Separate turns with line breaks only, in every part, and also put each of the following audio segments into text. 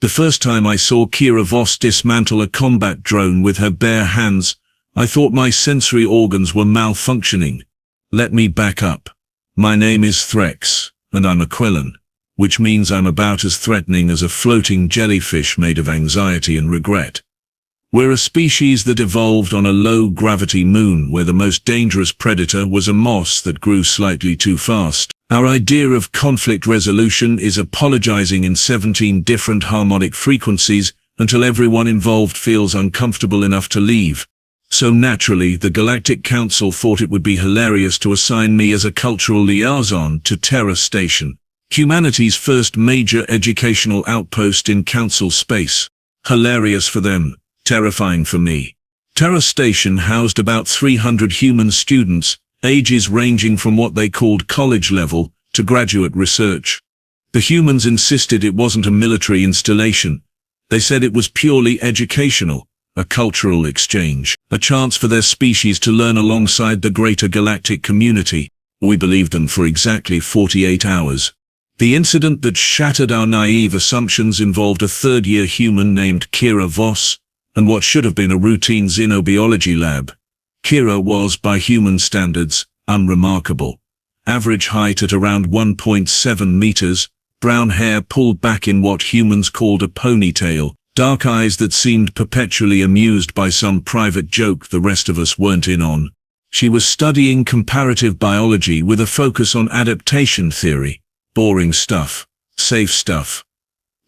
The first time I saw Kira Voss dismantle a combat drone with her bare hands, I thought my sensory organs were malfunctioning. Let me back up. My name is Threx, and I'm a Quellan, which means I'm about as threatening as a floating jellyfish made of anxiety and regret. We're a species that evolved on a low-gravity moon where the most dangerous predator was a moss that grew slightly too fast. Our idea of conflict resolution is apologizing in 17 different harmonic frequencies until everyone involved feels uncomfortable enough to leave. So naturally, the Galactic Council thought it would be hilarious to assign me as a cultural liaison to Terra Station, humanity's first major educational outpost in Council space. Hilarious for them, terrifying for me. Terra Station housed about 300 human students, ages ranging from what they called college level to graduate research. The humans insisted it wasn't a military installation. They said it was purely educational, a cultural exchange, a chance for their species to learn alongside the greater galactic community. We believed them for exactly 48 hours. The incident that shattered our naive assumptions involved a third-year human named Kira Voss, and what should have been a routine xenobiology lab. Kira was, by human standards, unremarkable. Average height at around 1.7 meters, brown hair pulled back in what humans called a ponytail, dark eyes that seemed perpetually amused by some private joke the rest of us weren't in on. She was studying comparative biology with a focus on adaptation theory. Boring stuff. Safe stuff.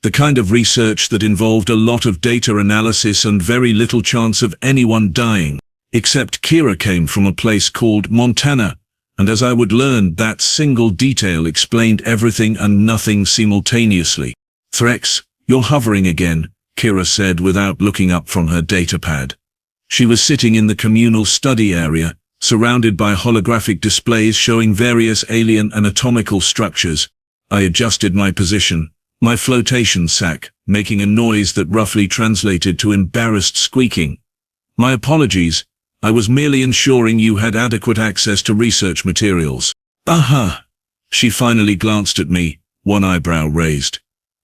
The kind of research that involved a lot of data analysis and very little chance of anyone dying. Except Kira came from a place called Montana, and as I would learn, that single detail explained everything and nothing simultaneously. Threx, you're hovering again, Kira said without looking up from her datapad. She was sitting in the communal study area, surrounded by holographic displays showing various alien anatomical structures. I adjusted my position, my flotation sac, making a noise that roughly translated to embarrassed squeaking. My apologies. I was merely ensuring you had adequate access to research materials. Aha! She finally glanced at me, one eyebrow raised.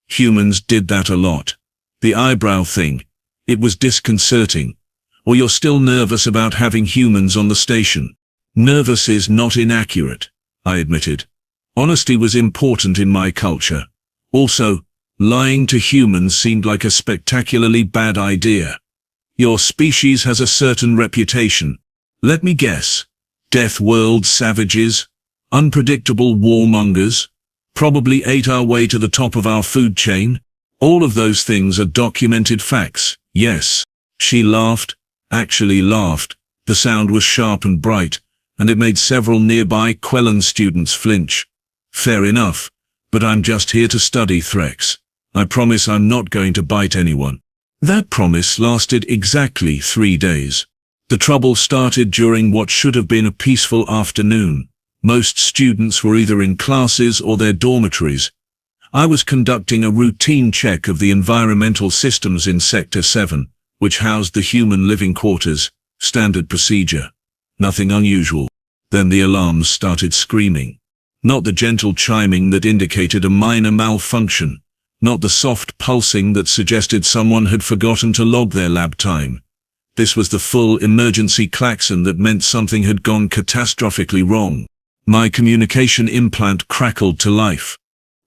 Humans did that a lot. The eyebrow thing. It was disconcerting. Or you're still nervous about having humans on the station. Nervous is not inaccurate, I admitted. Honesty was important in my culture. Also, lying to humans seemed like a spectacularly bad idea. Your species has a certain reputation. Let me guess. Deathworld savages? Unpredictable warmongers? Probably ate our way to the top of our food chain? All of those things are documented facts, yes. She laughed, actually laughed. The sound was sharp and bright, and it made several nearby Quellan students flinch. Fair enough, but I'm just here to study Threx. I promise I'm not going to bite anyone. That promise lasted exactly 3 days. The trouble started during what should have been a peaceful afternoon. Most students were either in classes or their dormitories. I was conducting a routine check of the environmental systems in Sector 7, which housed the human living quarters. Standard procedure. Nothing unusual. Then the alarms started screaming. Not the gentle chiming that indicated a minor malfunction. Not the soft pulsing that suggested someone had forgotten to log their lab time. This was the full emergency klaxon that meant something had gone catastrophically wrong. My communication implant crackled to life.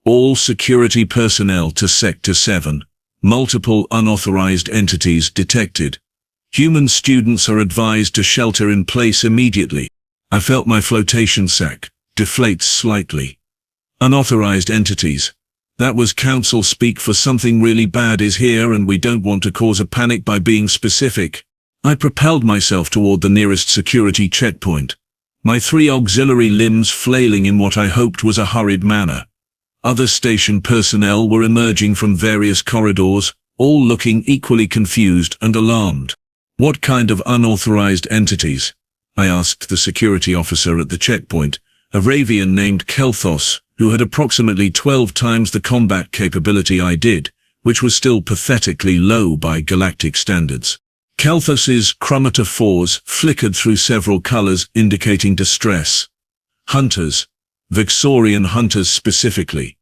All security personnel to Sector 7. Multiple unauthorized entities detected. Human students are advised to shelter in place immediately. I felt my flotation sac deflate slightly. Unauthorized entities. That was council speak for something really bad is here and we don't want to cause a panic by being specific. I propelled myself toward the nearest security checkpoint, my 3 auxiliary limbs flailing in what I hoped was a hurried manner. Other station personnel were emerging from various corridors, all looking equally confused and alarmed. What kind of unauthorized entities? I asked the security officer at the checkpoint, a Ravian named Kelthos, who had approximately 12 times the combat capability I did, which was still pathetically low by galactic standards. Kelthos's chromatophores flickered through several colors indicating distress. Hunters. Vexorian hunters specifically.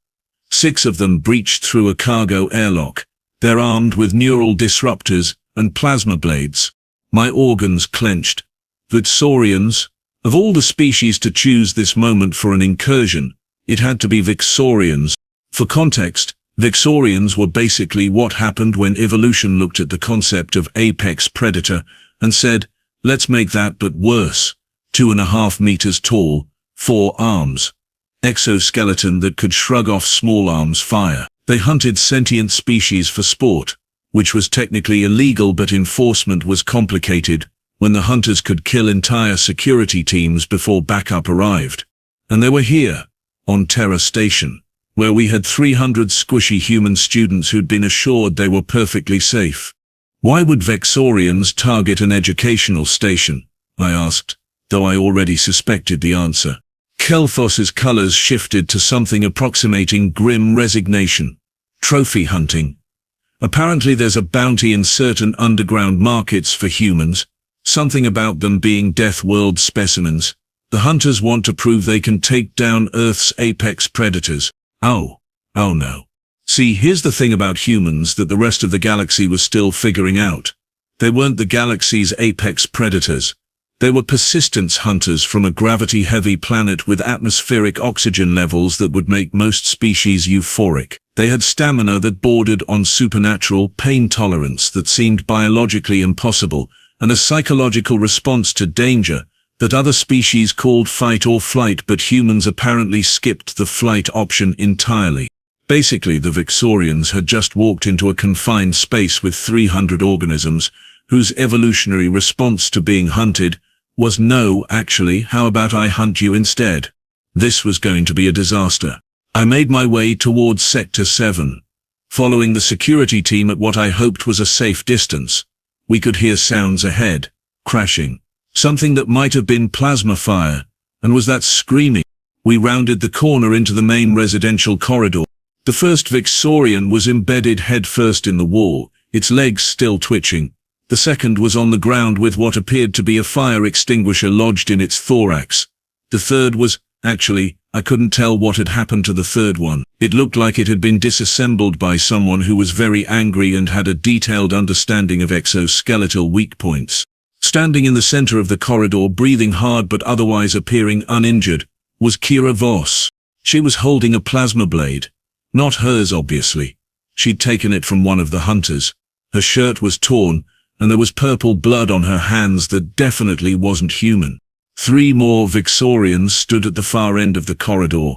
6 of them breached through a cargo airlock. They're armed with neural disruptors and plasma blades. My organs clenched. Vexorians? Of all the species to choose this moment for an incursion, it had to be Vexorians. For context, Vexorians were basically what happened when evolution looked at the concept of apex predator and said, let's make that but worse. 2.5 meters tall, 4 arms. Exoskeleton that could shrug off small arms fire. They hunted sentient species for sport, which was technically illegal, but enforcement was complicated when the hunters could kill entire security teams before backup arrived. And they were here, on Terra Station, where we had 300 squishy human students who'd been assured they were perfectly safe. Why would Vexorians target an educational station? I asked, though I already suspected the answer. Kelphos's colors shifted to something approximating grim resignation. Trophy hunting. Apparently there's a bounty in certain underground markets for humans, something about them being Deathworld specimens. The hunters want to prove they can take down Earth's apex predators. Oh no. See, here's the thing about humans that the rest of the galaxy was still figuring out. They weren't the galaxy's apex predators. They were persistence hunters from a gravity-heavy planet with atmospheric oxygen levels that would make most species euphoric. They had stamina that bordered on supernatural pain tolerance that seemed biologically impossible, and a psychological response to danger that other species called fight or flight, but humans apparently skipped the flight option entirely. Basically, the Vexorians had just walked into a confined space with 300 organisms, whose evolutionary response to being hunted was no, actually, how about I hunt you instead? This was going to be a disaster. I made my way towards Sector 7. Following the security team at what I hoped was a safe distance, we could hear sounds ahead, crashing. Something that might have been plasma fire, and was that screaming? We rounded the corner into the main residential corridor. The first Vexorian was embedded headfirst in the wall, its legs still twitching. The second was on the ground with what appeared to be a fire extinguisher lodged in its thorax. The third was, actually, I couldn't tell what had happened to the third one. It looked like it had been disassembled by someone who was very angry and had a detailed understanding of exoskeletal weak points. Standing in the center of the corridor, breathing hard but otherwise appearing uninjured, was Kira Voss. She was holding a plasma blade. Not hers, obviously. She'd taken it from one of the hunters. Her shirt was torn, and there was purple blood on her hands that definitely wasn't human. 3 more Vexorians stood at the far end of the corridor.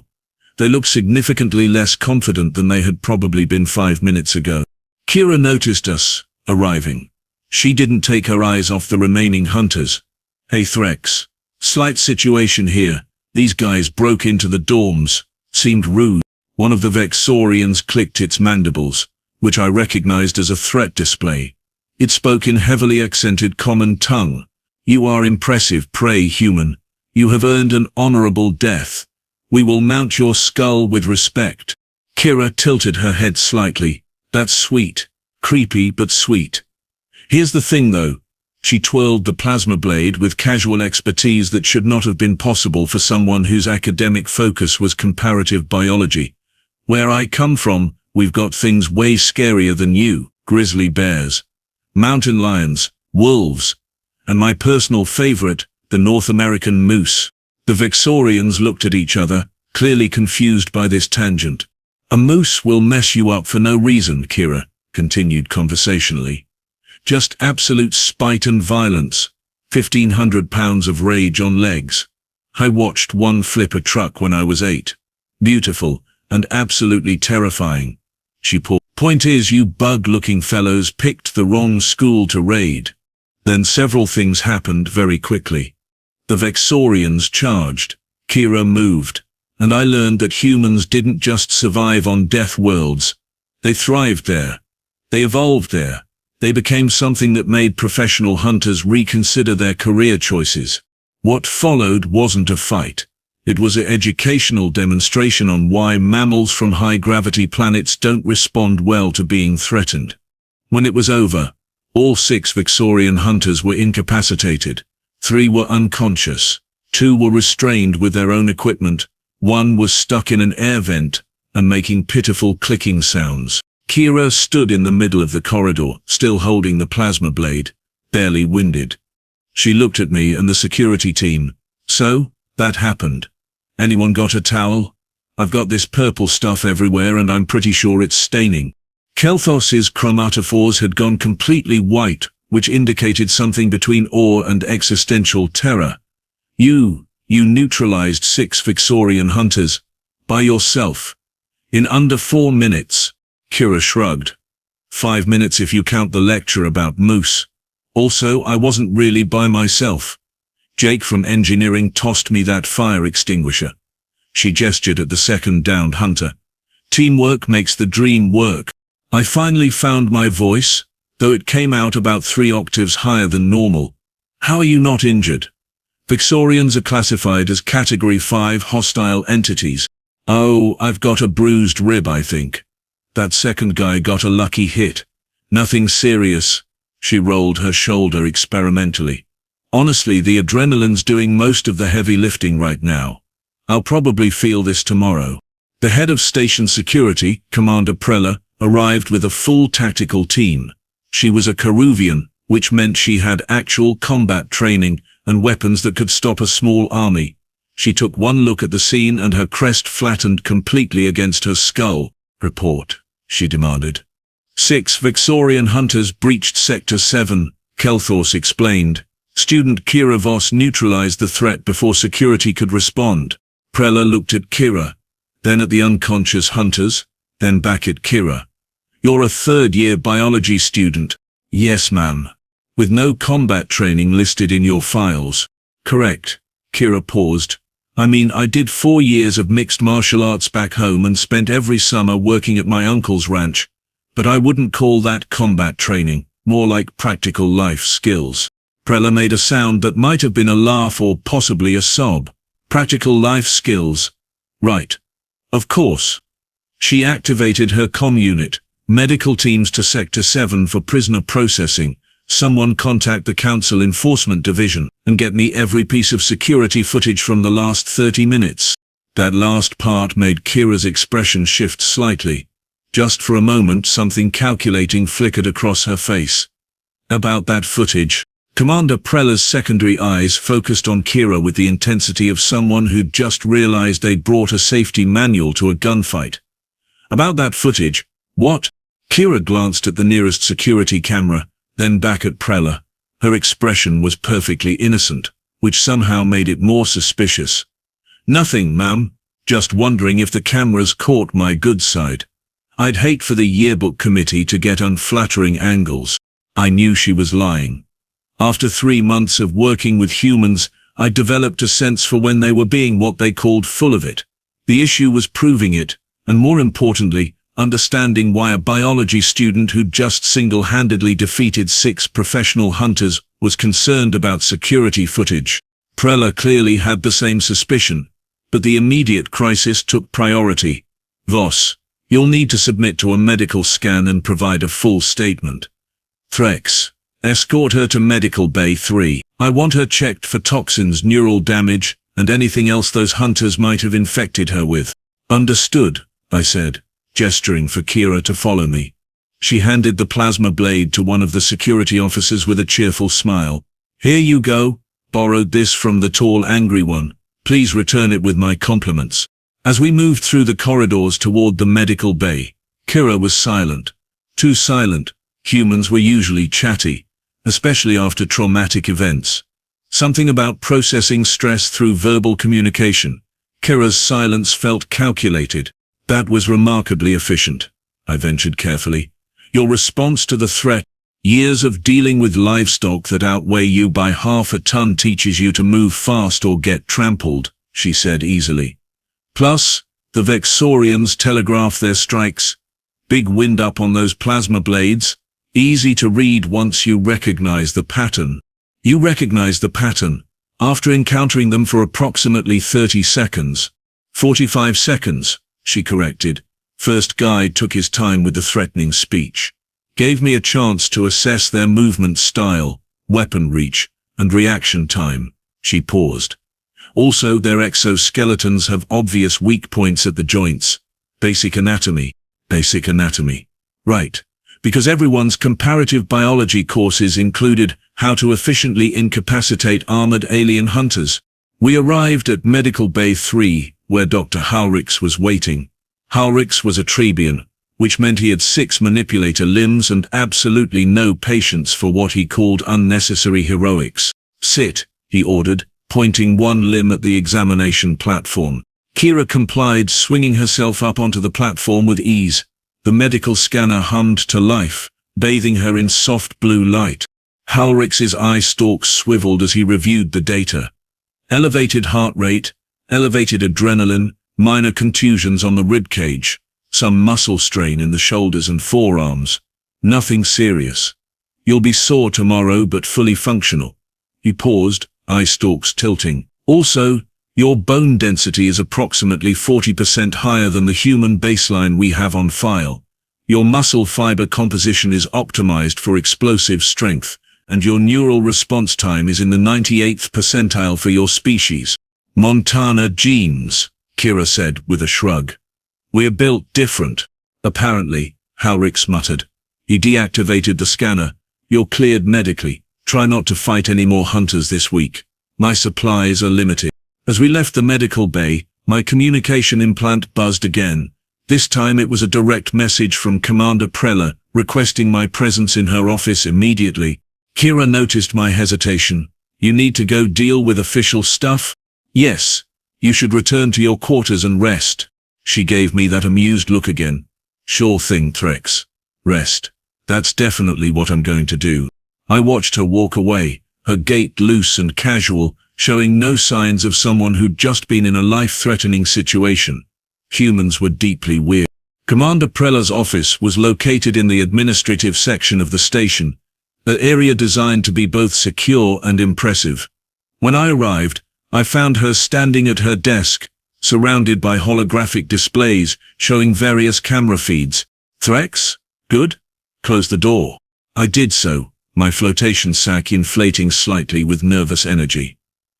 They looked significantly less confident than they had probably been 5 minutes ago. Kira noticed us arriving. She didn't take her eyes off the remaining hunters. Hey Threx. Slight situation here. These guys broke into the dorms. Seemed rude. One of the Vexorians clicked its mandibles, which I recognized as a threat display. It spoke in heavily accented common tongue. You are impressive prey, human. You have earned an honorable death. We will mount your skull with respect. Kira tilted her head slightly. That's sweet. Creepy but sweet. Here's the thing though. She twirled the plasma blade with casual expertise that should not have been possible for someone whose academic focus was comparative biology. Where I come from, we've got things way scarier than you. Grizzly bears, mountain lions, wolves, and my personal favorite, the North American moose. The Vexorians looked at each other, clearly confused by this tangent. A moose will mess you up for no reason, Kira continued conversationally. Just absolute spite and violence. 1,500 pounds of rage on legs. I watched one flip a truck when I was 8. Beautiful, and absolutely terrifying. She paused. Point is, you bug-looking fellows picked the wrong school to raid. Then several things happened very quickly. The Vexorians charged. Kira moved. And I learned that humans didn't just survive on Deathworlds. They thrived there. They evolved there. They became something that made professional hunters reconsider their career choices. What followed wasn't a fight. It was an educational demonstration on why mammals from high-gravity planets don't respond well to being threatened. When it was over, all 6 Vexorian hunters were incapacitated. 3 were unconscious. 2 were restrained with their own equipment. 1 was stuck in an air vent and making pitiful clicking sounds. Kira stood in the middle of the corridor, still holding the plasma blade, barely winded. She looked at me and the security team. So, that happened. Anyone got a towel? I've got this purple stuff everywhere and I'm pretty sure it's staining. Kelthos's chromatophores had gone completely white, which indicated something between awe and existential terror. You neutralized 6 Vexorian hunters. By yourself. In under 4 minutes. Kira shrugged. 5 minutes if you count the lecture about moose. Also, I wasn't really by myself. Jake from engineering tossed me that fire extinguisher. She gestured at the second downed hunter. Teamwork makes the dream work. I finally found my voice, though it came out about 3 octaves higher than normal. How are you not injured? Vexorians are classified as Category 5 hostile entities. Oh, I've got a bruised rib, I think. That second guy got a lucky hit. Nothing serious. She rolled her shoulder experimentally. Honestly, the adrenaline's doing most of the heavy lifting right now. I'll probably feel this tomorrow. The head of station security, Commander Prella, arrived with a full tactical team. She was a Caruvian, which meant she had actual combat training and weapons that could stop a small army. She took one look at the scene and her crest flattened completely against her skull. Report, she demanded. 6 Vexorian hunters breached Sector 7, Kelthos explained. Student Kira Voss neutralized the threat before security could respond. Prella looked at Kira, then at the unconscious hunters, then back at Kira. You're a third-year biology student. Yes, ma'am. With no combat training listed in your files. Correct. Kira paused. I mean, I did 4 years of mixed martial arts back home and spent every summer working at my uncle's ranch. But I wouldn't call that combat training, more like practical life skills. Prella made a sound that might have been a laugh or possibly a sob. Practical life skills. Right. Of course. She activated her comm unit. Medical teams to Sector 7 for prisoner processing. Someone contact the Council Enforcement Division and get me every piece of security footage from the last 30 minutes. That last part made Kira's expression shift slightly. Just for a moment something calculating flickered across her face. About that footage. Commander Prella's secondary eyes focused on Kira with the intensity of someone who'd just realized they'd brought a safety manual to a gunfight. About that footage. What? Kira glanced at the nearest security camera, then back at Prella. Her expression was perfectly innocent, which somehow made it more suspicious. Nothing, ma'am. Just wondering if the cameras caught my good side. I'd hate for the yearbook committee to get unflattering angles. I knew she was lying. After 3 months of working with humans, I developed a sense for when they were being what they called full of it. The issue was proving it, and more importantly, understanding why a biology student who'd just single-handedly defeated 6 professional hunters was concerned about security footage. Prella clearly had the same suspicion, but the immediate crisis took priority. Voss, you'll need to submit to a medical scan and provide a full statement. Threx, escort her to Medical Bay 3. I want her checked for toxins, neural damage, and anything else those hunters might have infected her with. Understood, I said, gesturing for Kira to follow me. She handed the plasma blade to one of the security officers with a cheerful smile. Here you go. Borrowed this from the tall, angry one. Please return it with my compliments. As we moved through the corridors toward the medical bay, Kira was silent. Too silent. Humans were usually chatty, especially after traumatic events. Something about processing stress through verbal communication. Kira's silence felt calculated. That was remarkably efficient, I ventured carefully. Your response to the threat, years of dealing with livestock that outweigh you by half a ton teaches you to move fast or get trampled, she said easily. Plus, the Vexorians telegraph their strikes. Big wind up on those plasma blades. Easy to read once you recognize the pattern. You recognize the pattern after encountering them for approximately 30 seconds. 45 seconds, she corrected. First guide took his time with the threatening speech. Gave me a chance to assess their movement style, weapon reach, and reaction time. She paused. Also, their exoskeletons have obvious weak points at the joints. Basic anatomy. Basic anatomy. Right. Because everyone's comparative biology courses included how to efficiently incapacitate armored alien hunters. We arrived at Medical Bay 3, where Dr. Halrix was waiting. Halrix was a Trebian, which meant he had 6 manipulator limbs and absolutely no patience for what he called unnecessary heroics. Sit, he ordered, pointing one limb at the examination platform. Kira complied, swinging herself up onto the platform with ease. The medical scanner hummed to life, bathing her in soft blue light. Halrix's eye stalks swiveled as he reviewed the data. Elevated heart rate, elevated adrenaline, minor contusions on the ribcage, some muscle strain in the shoulders and forearms. Nothing serious. You'll be sore tomorrow but fully functional. He paused, eye stalks tilting. Also, your bone density is approximately 40% higher than the human baseline we have on file. Your muscle fiber composition is optimized for explosive strength, and your neural response time is in the 98th percentile for your species. Montana genes, Kira said with a shrug. We're built different. Apparently, Halrix muttered. He deactivated the scanner. You're cleared medically. Try not to fight any more hunters this week. My supplies are limited. As we left the medical bay, my communication implant buzzed again. This time it was a direct message from Commander Preller, requesting my presence in her office immediately. Kira noticed my hesitation. You need to go deal with official stuff? Yes. You should return to your quarters and rest. She gave me that amused look again. Sure thing, Threx. Rest. That's definitely what I'm going to do. I watched her walk away, her gait loose and casual, showing no signs of someone who'd just been in a life-threatening situation. Humans were deeply weird. Commander Preller's office was located in the administrative section of the station, an area designed to be both secure and impressive. When I arrived, I found her standing at her desk, surrounded by holographic displays showing various camera feeds. Threx? Good? Close the door. I did so, my flotation sac inflating slightly with nervous energy.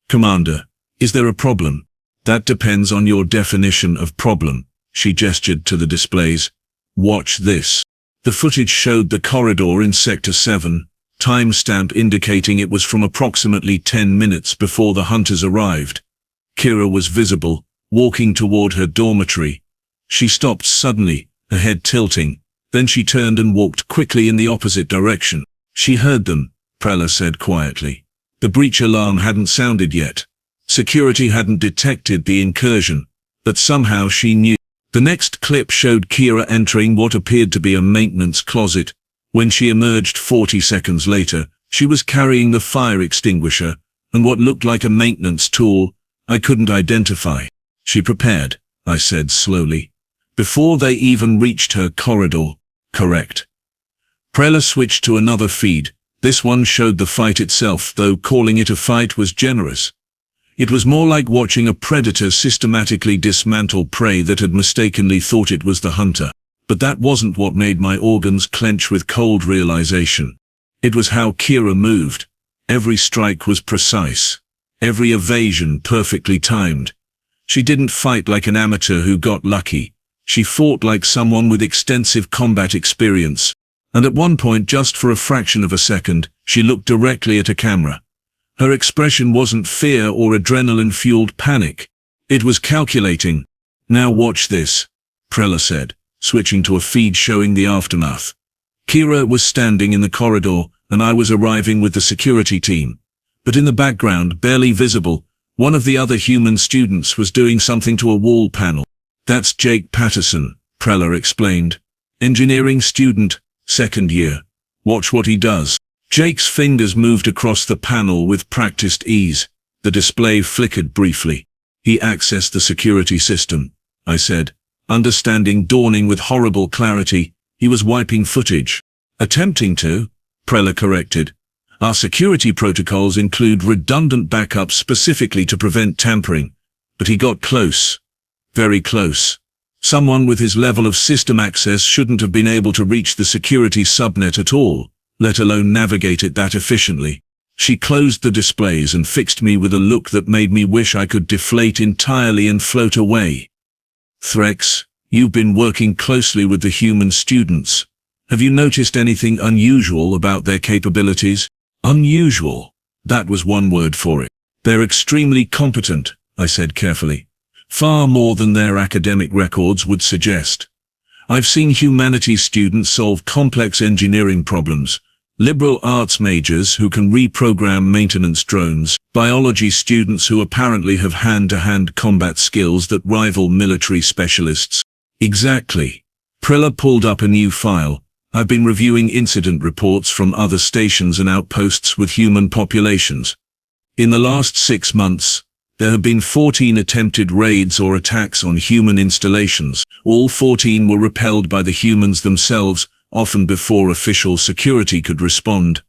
Commander, is there a problem? That depends on your definition of problem, she gestured to the displays. Watch this. The footage showed the corridor in Sector 7, timestamp indicating it was from approximately 10 minutes before the hunters arrived. Kira was visible, walking toward her dormitory. She stopped suddenly, her head tilting. Then she turned and walked quickly in the opposite direction. She heard them, Preller said quietly. The breach alarm hadn't sounded yet. Security hadn't detected the incursion, but somehow she knew. The next clip showed Kira entering what appeared to be a maintenance closet. When she emerged 40 seconds later, she was carrying the fire extinguisher and what looked like a maintenance tool I couldn't identify. She prepared, I said slowly. Before they even reached her corridor. Correct. Preller switched to another feed. This one showed the fight itself, though calling it a fight was generous. It was more like watching a predator systematically dismantle prey that had mistakenly thought it was the hunter. But that wasn't what made my organs clench with cold realization. It was how Kira moved. Every strike was precise. Every evasion perfectly timed. She didn't fight like an amateur who got lucky. She fought like someone with extensive combat experience. And at one point, just for a fraction of a second, she looked directly at a camera. Her expression wasn't fear or adrenaline-fueled panic. It was calculating. Now watch this, Preller said, switching to a feed showing the aftermath. Kira was standing in the corridor, and I was arriving with the security team. But in the background, barely visible, one of the other human students was doing something to a wall panel. That's Jake Patterson, Preller explained. Engineering student, second year. Watch what he does. Jake's fingers moved across the panel with practiced ease. The display flickered briefly. He accessed the security system, I said. Understanding dawning with horrible clarity, he was wiping footage. Attempting to, Preller corrected. Our security protocols include redundant backups specifically to prevent tampering. But he got close. Very close. Someone with his level of system access shouldn't have been able to reach the security subnet at all, let alone navigate it that efficiently. She closed the displays and fixed me with a look that made me wish I could deflate entirely and float away. Threx, you've been working closely with the human students. Have you noticed anything unusual about their capabilities? Unusual. That was one word for it. They're extremely competent, I said carefully. Far more than their academic records would suggest. I've seen humanities students solve complex engineering problems, liberal arts majors who can reprogram maintenance drones, biology students who apparently have hand-to-hand combat skills that rival military specialists. Exactly. Prilla pulled up a new file. I've been reviewing incident reports from other stations and outposts with human populations. In the last 6 months, there have been 14 attempted raids or attacks on human installations. All 14 were repelled by the humans themselves, often before official security could respond.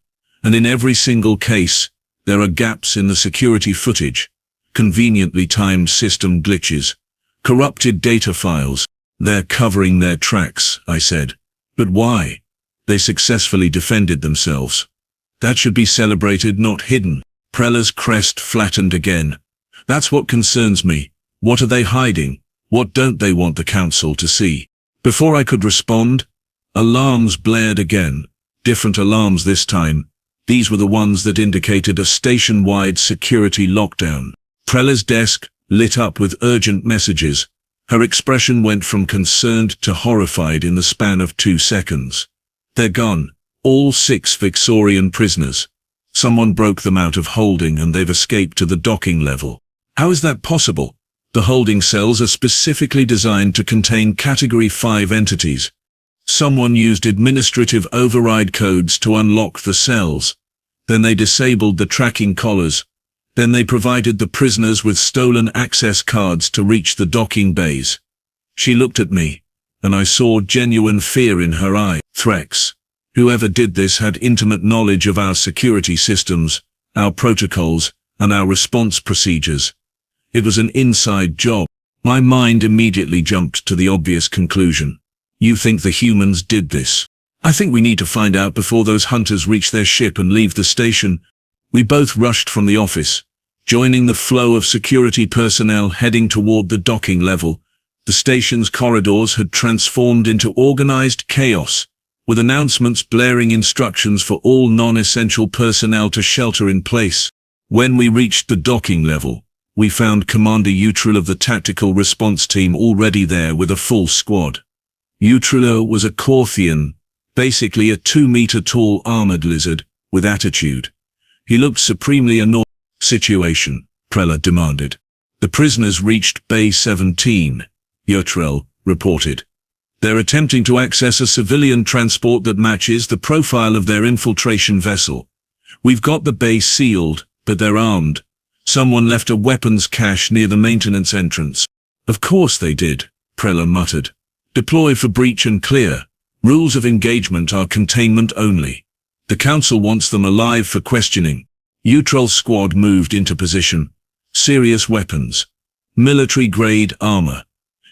And in every single case, there are gaps in the security footage, conveniently timed system glitches, corrupted data files. They're covering their tracks, I said. But why? They successfully defended themselves. That should be celebrated, not hidden. Prella's crest flattened again. That's what concerns me. What are they hiding? What don't they want the council to see? Before I could respond, alarms blared again. Different alarms this time. These were the ones that indicated a station-wide security lockdown. Prella's desk lit up with urgent messages. Her expression went from concerned to horrified in the span of 2 seconds. They're gone. All 6 Vexorian prisoners. Someone broke them out of holding and they've escaped to the docking level. How is that possible? The holding cells are specifically designed to contain Category 5 entities. Someone used administrative override codes to unlock the cells. Then they disabled the tracking collars. Then they provided the prisoners with stolen access cards to reach the docking bays. She looked at me, and I saw genuine fear in her eye. Threx. Whoever did this had intimate knowledge of our security systems, our protocols, and our response procedures. It was an inside job. My mind immediately jumped to the obvious conclusion. You think the humans did this? I think we need to find out before those hunters reach their ship and leave the station. We both rushed from the office, joining the flow of security personnel heading toward the docking level. The station's corridors had transformed into organized chaos, with announcements blaring instructions for all non-essential personnel to shelter in place. When we reached the docking level, we found Commander Utril of the Tactical Response Team already there with a full squad. Utrilo was a Corthian, basically a 2-meter-tall armored lizard, with attitude. He looked supremely annoyed. Situation, Prella demanded. The prisoners reached Bay 17, Utril reported. They're attempting to access a civilian transport that matches the profile of their infiltration vessel. We've got the bay sealed, but they're armed. Someone left a weapons cache near the maintenance entrance. Of course they did, Prella muttered. Deploy for breach and clear. Rules of engagement are containment only. The council wants them alive for questioning. Utril's squad moved into position. Serious weapons. Military-grade armor.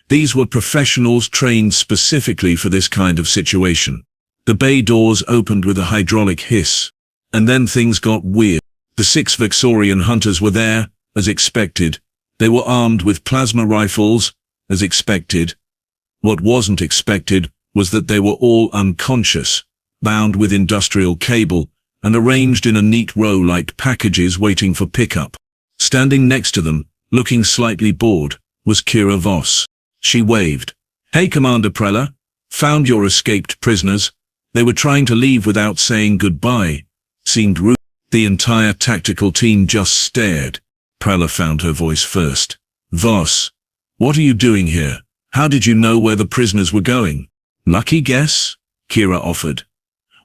These were professionals trained specifically for this kind of situation. The bay doors opened with a hydraulic hiss. And then things got weird. The 6 Vexorian hunters were there, as expected. They were armed with plasma rifles, as expected. What wasn't expected was that they were all unconscious, bound with industrial cable, and arranged in a neat row like packages waiting for pickup. Standing next to them, looking slightly bored, was Kira Voss. She waved. Hey, Commander Prella. Found your escaped prisoners. They were trying to leave without saying goodbye. Seemed rude. The entire tactical team just stared. Prella found her voice first. Voss, what are you doing here? How did you know where the prisoners were going? Lucky guess? Kira offered.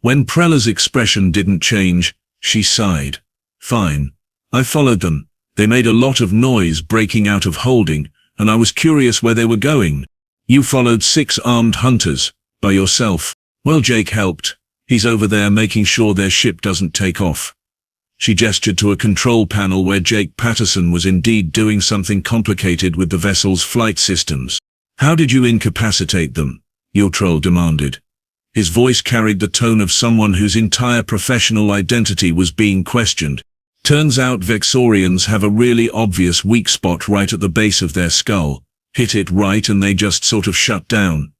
When Prella's expression didn't change, she sighed. Fine. I followed them. They made a lot of noise breaking out of holding, and I was curious where they were going. You followed 6 armed hunters, by yourself. Well, Jake helped. He's over there making sure their ship doesn't take off. She gestured to a control panel where Jake Patterson was indeed doing something complicated with the vessel's flight systems. How did you incapacitate them? Utril demanded. His voice carried the tone of someone whose entire professional identity was being questioned. Turns out Vexorians have a really obvious weak spot right at the base of their skull. Hit it right and they just sort of shut down.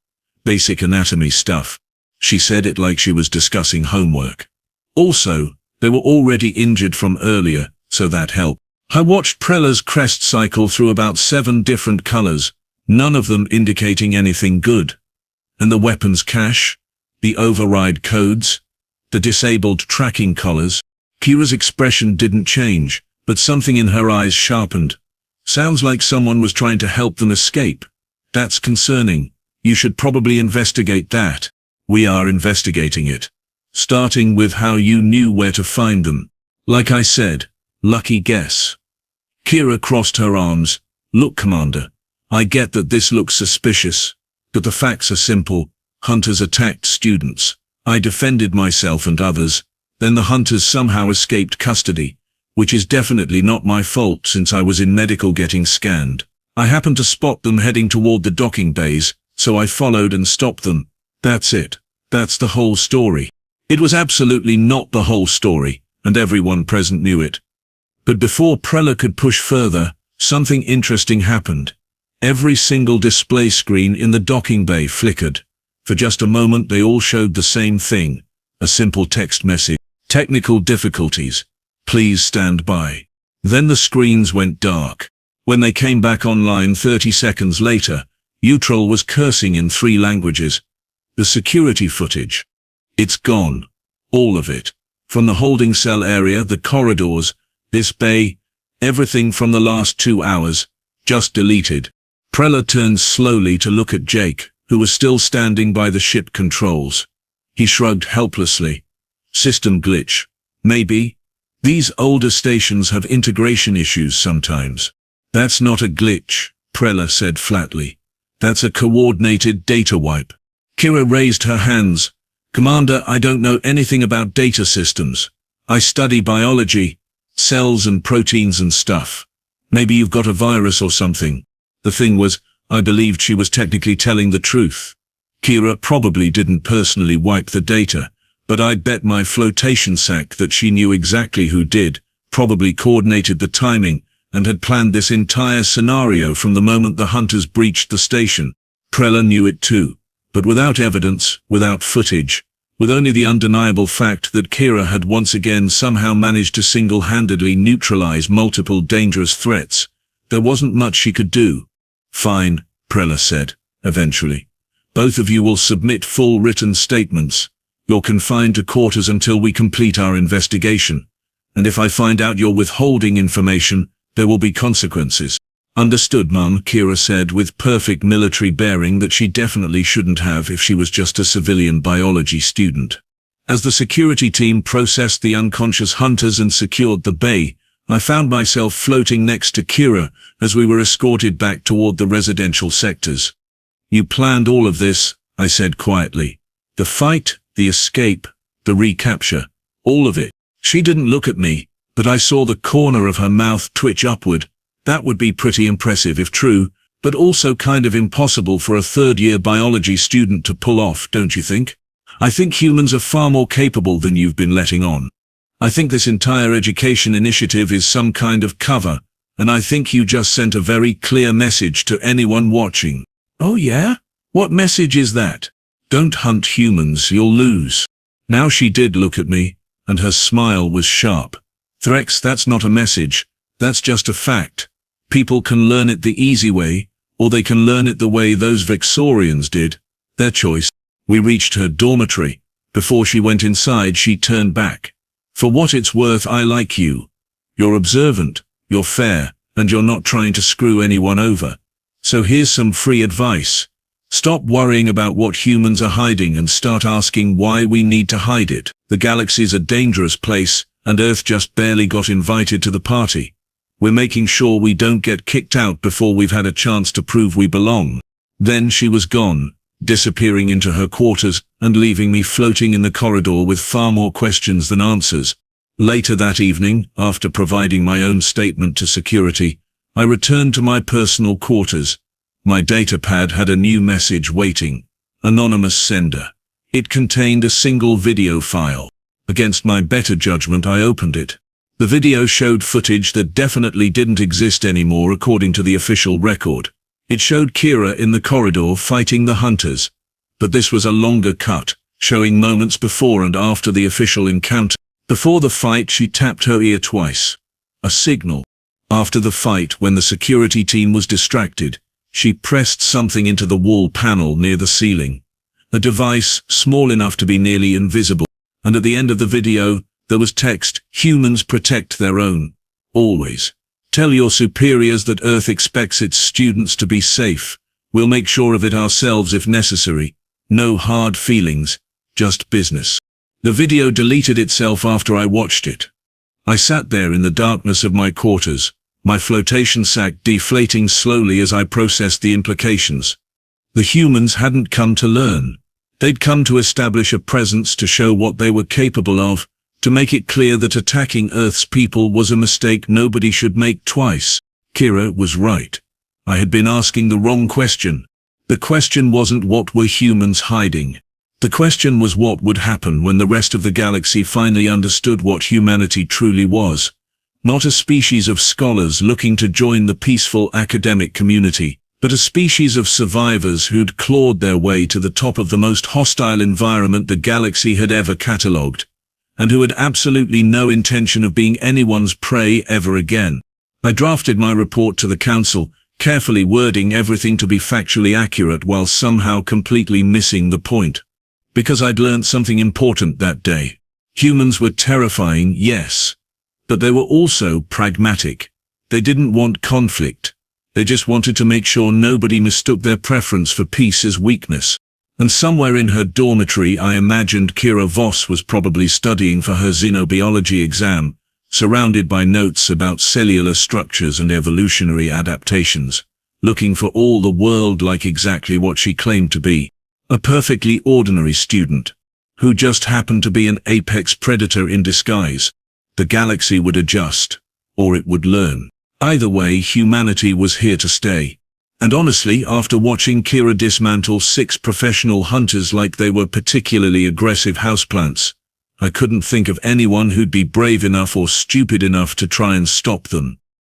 Basic anatomy stuff. She said it like she was discussing homework. Also, they were already injured from earlier, so that helped. I watched Prella's crest cycle through about 7 different colors, none of them indicating anything good. And the weapons cache, the override codes, the disabled tracking collars. Kira's expression didn't change, but something in her eyes sharpened. Sounds like someone was trying to help them escape. That's concerning. You should probably investigate that. We are investigating it. Starting with how you knew where to find them. Like I said, lucky guess. Kira crossed her arms. Look, Commander, I get that this looks suspicious, but the facts are simple. Hunters attacked students. I defended myself and others. Then the hunters somehow escaped custody, which is definitely not my fault since I was in medical getting scanned. I happened to spot them heading toward the docking bays, so I followed and stopped them. That's it. That's the whole story. It was absolutely not the whole story, and everyone present knew it. But before Prella could push further, something interesting happened. Every single display screen in the docking bay flickered. For just a moment they all showed the same thing, a simple text message. Technical difficulties. Please stand by. Then the screens went dark. When they came back online 30 seconds later, Utrol was cursing in 3 languages. The security footage. It's gone. All of it. From the holding cell area, the corridors, this bay, everything from the last 2 hours, just deleted. Prella turned slowly to look at Jake, who was still standing by the ship controls. He shrugged helplessly. System glitch. Maybe. These older stations have integration issues sometimes. That's not a glitch, Prella said flatly. That's a coordinated data wipe. Kira raised her hands. Commander, I don't know anything about data systems. I study biology, cells and proteins and stuff. Maybe you've got a virus or something. The thing was, I believed she was technically telling the truth. Kira probably didn't personally wipe the data, but I'd bet my flotation sack that she knew exactly who did, probably coordinated the timing, and had planned this entire scenario from the moment the hunters breached the station. Prella knew it too, but without evidence, without footage, with only the undeniable fact that Kira had once again somehow managed to single-handedly neutralize multiple dangerous threats, there wasn't much she could do. Fine, Prella said, eventually. Both of you will submit full written statements. You're confined to quarters until we complete our investigation. And if I find out you're withholding information, there will be consequences. Understood, Mum, Kira said with perfect military bearing that she definitely shouldn't have if she was just a civilian biology student. As the security team processed the unconscious hunters and secured the bay, I found myself floating next to Kira as we were escorted back toward the residential sectors. You planned all of this, I said quietly. The fight, the escape, the recapture, all of it. She didn't look at me, but I saw the corner of her mouth twitch upward. That would be pretty impressive if true, but also kind of impossible for a third-year biology student to pull off, don't you think? I think humans are far more capable than you've been letting on. I think this entire education initiative is some kind of cover, and I think you just sent a very clear message to anyone watching. Oh yeah? What message is that? Don't hunt humans, you'll lose. Now she did look at me, and her smile was sharp. Threx, that's not a message, that's just a fact. People can learn it the easy way, or they can learn it the way those Vexorians did. Their choice. We reached her dormitory. Before she went inside, she turned back. For what it's worth, I like you. You're observant, you're fair, and you're not trying to screw anyone over. So here's some free advice. Stop worrying about what humans are hiding and start asking why we need to hide it. The galaxy's a dangerous place, and Earth just barely got invited to the party. We're making sure we don't get kicked out before we've had a chance to prove we belong. Then she was gone, disappearing into her quarters and leaving me floating in the corridor with far more questions than answers. Later that evening, after providing my own statement to security, I returned to my personal quarters. My datapad had a new message waiting. Anonymous sender. It contained a single video file. Against my better judgment, I opened it. The video showed footage that definitely didn't exist anymore according to the official record. It showed Kira in the corridor fighting the hunters. But this was a longer cut, showing moments before and after the official encounter. Before the fight, she tapped her ear twice. A signal. After the fight, when the security team was distracted, she pressed something into the wall panel near the ceiling. A device small enough to be nearly invisible. And at the end of the video, there was text, "Humans protect their own. Always. Tell your superiors that Earth expects its students to be safe. We'll make sure of it ourselves if necessary. No hard feelings, just business." The video deleted itself after I watched it. I sat there in the darkness of my quarters, my flotation sac deflating slowly as I processed the implications. The humans hadn't come to learn. They'd come to establish a presence, to show what they were capable of, to make it clear that attacking Earth's people was a mistake nobody should make twice. Kira was right. I had been asking the wrong question. The question wasn't what were humans hiding. The question was what would happen when the rest of the galaxy finally understood what humanity truly was. Not a species of scholars looking to join the peaceful academic community, but a species of survivors who'd clawed their way to the top of the most hostile environment the galaxy had ever catalogued, and who had absolutely no intention of being anyone's prey ever again. I drafted my report to the council, carefully wording everything to be factually accurate while somehow completely missing the point. Because I'd learned something important that day. Humans were terrifying, yes, but they were also pragmatic. They didn't want conflict. They just wanted to make sure nobody mistook their preference for peace as weakness. And somewhere in her dormitory, I imagined Kira Voss was probably studying for her xenobiology exam, surrounded by notes about cellular structures and evolutionary adaptations, looking for all the world like exactly what she claimed to be. A perfectly ordinary student, who just happened to be an apex predator in disguise. The galaxy would adjust, or it would learn. Either way, humanity was here to stay. And honestly, after watching Kira dismantle 6 professional hunters like they were particularly aggressive houseplants, I couldn't think of anyone who'd be brave enough or stupid enough to try and stop them.